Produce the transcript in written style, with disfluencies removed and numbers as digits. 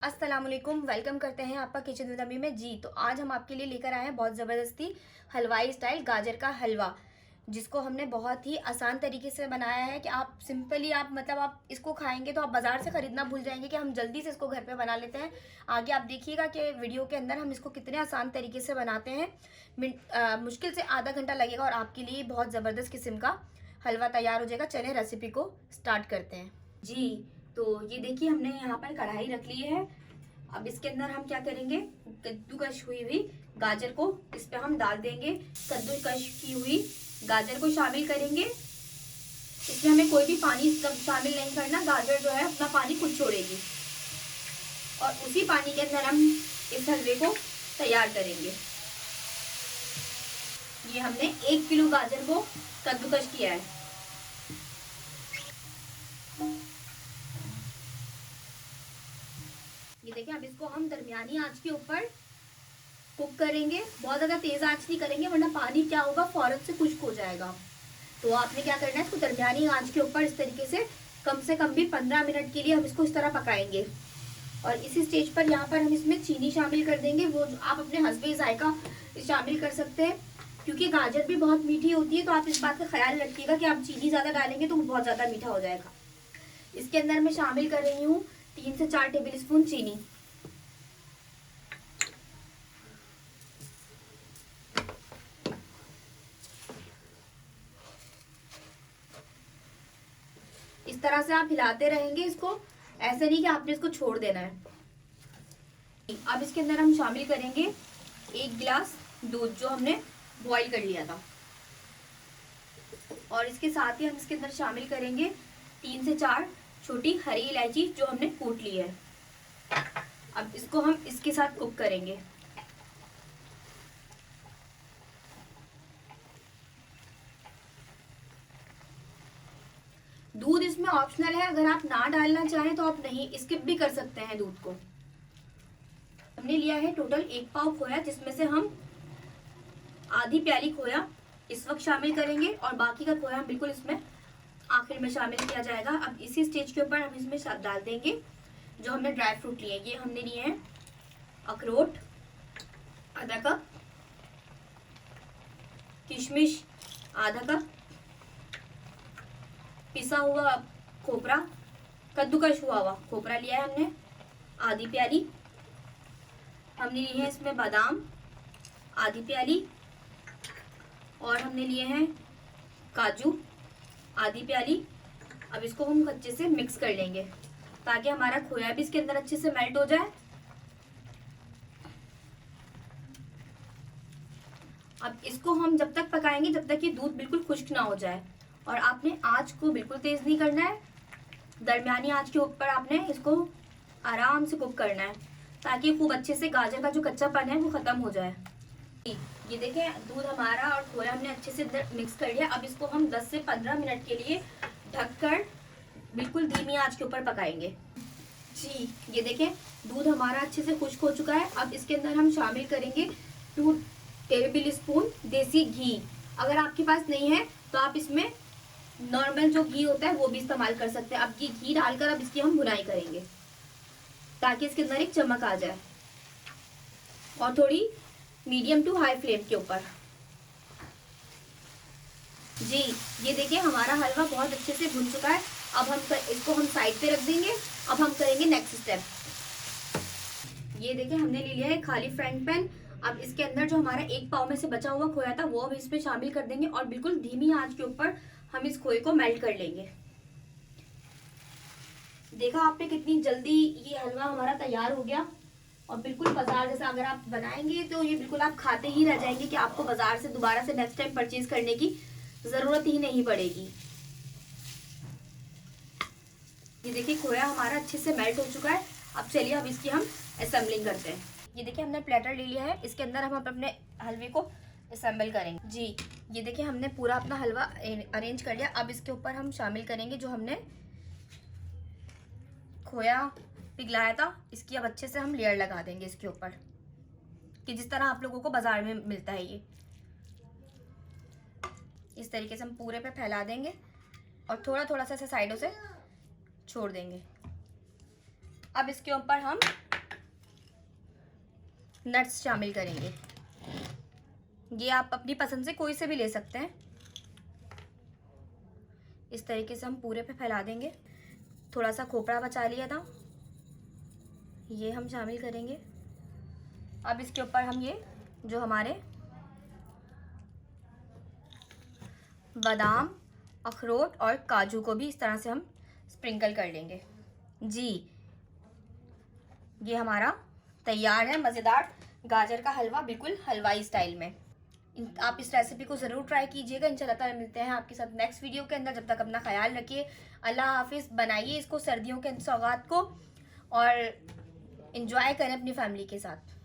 अस्सलाम वालेकुम, वेलकम करते हैं आपका किचन विद अम्मी में। जी तो आज हम आपके लिए लेकर आए हैं बहुत ज़बरदस्ती हलवाई स्टाइल गाजर का हलवा, जिसको हमने बहुत ही आसान तरीके से बनाया है कि आप सिंपली आप इसको खाएंगे तो आप बाज़ार से ख़रीदना भूल जाएंगे कि हम जल्दी से इसको घर पे बना लेते हैं। आगे आप देखिएगा कि वीडियो के अंदर हम इसको कितने आसान तरीके से बनाते हैं। मुश्किल से आधा घंटा लगेगा और आपके लिए बहुत ज़बरदस्त किस्म का हलवा तैयार हो जाएगा। चलें रेसिपी को स्टार्ट करते हैं। जी तो ये देखिए, हमने यहाँ पर कढ़ाई रख ली है। अब इसके अंदर हम क्या करेंगे, कद्दूकश हुई हुई गाजर को इस पे हम डाल देंगे। कद्दूकश की हुई गाजर को शामिल करेंगे। इसमें हमें कोई भी पानी शामिल नहीं करना, गाजर जो है अपना पानी खुद छोड़ेगी और उसी पानी के अंदर हम इस हलवे को तैयार करेंगे। ये हमने 1 किलो गाजर को कद्दूकश किया है। ये देखिए, अब इसको हम दरमियानी आंच के ऊपर कुक करेंगे। बहुत ज़्यादा तेज़ आंच नहीं करेंगे वरना पानी क्या होगा, फौरन से खुश्क हो जाएगा। तो आपने क्या करना है, इसको दरमियानी आंच के ऊपर इस तरीके से कम भी 15 मिनट के लिए हम इसको इस तरह पकाएंगे। और इसी स्टेज पर यहाँ पर हम इसमें चीनी शामिल कर देंगे। वो आप अपने हस्बे जायका शामिल कर सकते हैं, क्योंकि गाजर भी बहुत मीठी होती है। तो आप इस बात का ख्याल रखिएगा कि आप चीनी ज़्यादा डालेंगे तो वो बहुत ज़्यादा मीठा हो जाएगा। इसके अंदर मैं शामिल कर रही हूँ 3 से 4 टेबल स्पून चीनी। इस तरह से आप हिलाते रहेंगे इसको, ऐसे नहीं कि आपने इसको छोड़ देना है। अब इसके अंदर हम शामिल करेंगे 1 गिलास दूध जो हमने बॉईल कर लिया था, और इसके साथ ही हम इसके अंदर शामिल करेंगे 3 से 4 छोटी हरी इलायची जो हमने कूट ली है। अब इसको हम इसके साथ कुक करेंगे। दूध इसमें ऑप्शनल है, अगर आप ना डालना चाहें तो आप नहीं स्किप भी कर सकते हैं दूध को। हमने लिया है टोटल 1 पाव खोया, जिसमें से हम आधी प्याली खोया इस वक्त शामिल करेंगे और बाकी का खोया बिल्कुल इसमें आखिर में शामिल किया जाएगा। अब इसी स्टेज के ऊपर हम इसमें डाल देंगे जो हमने ड्राई फ्रूट लिए। ये हमने लिए हैं अखरोट आधा कप, किशमिश आधा कप, पिसा हुआ खोपरा, कद्दूकश हुआ खोपरा लिया है हमने आधी प्याली। हमने लिए हैं इसमें बादाम आधी प्याली, और हमने लिए हैं काजू आधी प्याली। अब इसको हम अच्छे से मिक्स कर लेंगे ताकि हमारा खोया भी इसके अंदर अच्छे से मेल्ट हो जाए। अब इसको हम जब तक पकाएंगे जब तक ये दूध बिल्कुल खुश्क ना हो जाए, और आपने आंच को बिल्कुल तेज नहीं करना है, दरमियानी आंच के ऊपर आपने इसको आराम से कुक करना है ताकि खूब अच्छे से गाजर का जो कच्चापन है वो खत्म हो जाए। ये देखें, दूध हमारा और खोया हमने अच्छे से मिक्स कर लिया। अब इसको हम 10 से 15 मिनट के लिए ढककर बिल्कुल धीमी आंच के ऊपर पकाएंगे। जी ये देखें, दूध हमारा अच्छे से खुश्क हो चुका है। अब इसके अंदर हम शामिल करेंगे 2 टेबल स्पून देसी घी। अगर आपके पास नहीं है तो आप इसमें नॉर्मल जो घी होता है वो भी इस्तेमाल कर सकते हैं। अब ये घी डालकर अब इसकी हम भुनाई करेंगे ताकि इसके अंदर एक चमक आ जाए, और थोड़ी मीडियम टू हाई फ्लेम के ऊपर। जी ये देखिए, हमारा हलवा बहुत अच्छे से भुन चुका है। अब इसको हम साइड पे रख देंगे। अब हम करेंगे नेक्स्ट स्टेप। ये देखिए, हमने ले लिया है खाली फ्राइंग पैन। अब इसके अंदर जो हमारा 1 पाव में से बचा हुआ खोया था वो अब इसमें शामिल कर देंगे, और बिल्कुल धीमी आंच के ऊपर हम इस खोए को मेल्ट कर लेंगे। देखा आपने कितनी जल्दी ये हलवा हमारा तैयार हो गया, और बिल्कुल बाजार जैसा। अगर आप बनाएंगे तो ये बिल्कुल आप खाते ही रह जाएंगे कि आपको बाजार से दोबारा से नेक्स्ट टाइम परचेज करने की जरूरत ही नहीं पड़ेगी। ये देखिए, खोया हमारा अच्छे से मेल्ट हो चुका है। अब चलिए अब इसकी हम असेंबलिंग करते हैं। ये देखिए, हमने प्लेटर ले लिया है, इसके अंदर हम अपने हलवे को असेंबल करेंगे। जी ये देखिए, हमने पूरा अपना हलवा अरेंज कर लिया। अब इसके ऊपर हम शामिल करेंगे जो हमने खोया पिघलाया था, इसकी अब अच्छे से हम लेयर लगा देंगे इसके ऊपर, कि जिस तरह आप लोगों को बाजार में मिलता है। ये इस तरीके से हम पूरे पे फैला देंगे और थोड़ा थोड़ा सा साइडों से छोड़ देंगे। अब इसके ऊपर हम नट्स शामिल करेंगे। ये आप अपनी पसंद से कोई से भी ले सकते हैं। इस तरीके से हम पूरे पे फैला देंगे। थोड़ा सा खोपड़ा बचा लिया था, ये हम शामिल करेंगे। अब इसके ऊपर हम ये जो हमारे बादाम, अखरोट और काजू को भी इस तरह से हम स्प्रिंकल कर लेंगे। जी, ये हमारा तैयार है मज़ेदार गाजर का हलवा, बिल्कुल हलवाई स्टाइल में। आप इस रेसिपी को ज़रूर ट्राई कीजिएगा। इंशाल्लाह ताला मिलते हैं आपके साथ नेक्स्ट वीडियो के अंदर। जब तक अपना ख्याल रखिए। अल्लाह हाफिज़। बनाइए इसको सर्दियों के सौगात को और इन्जॉय करें अपनी फैमिली के साथ।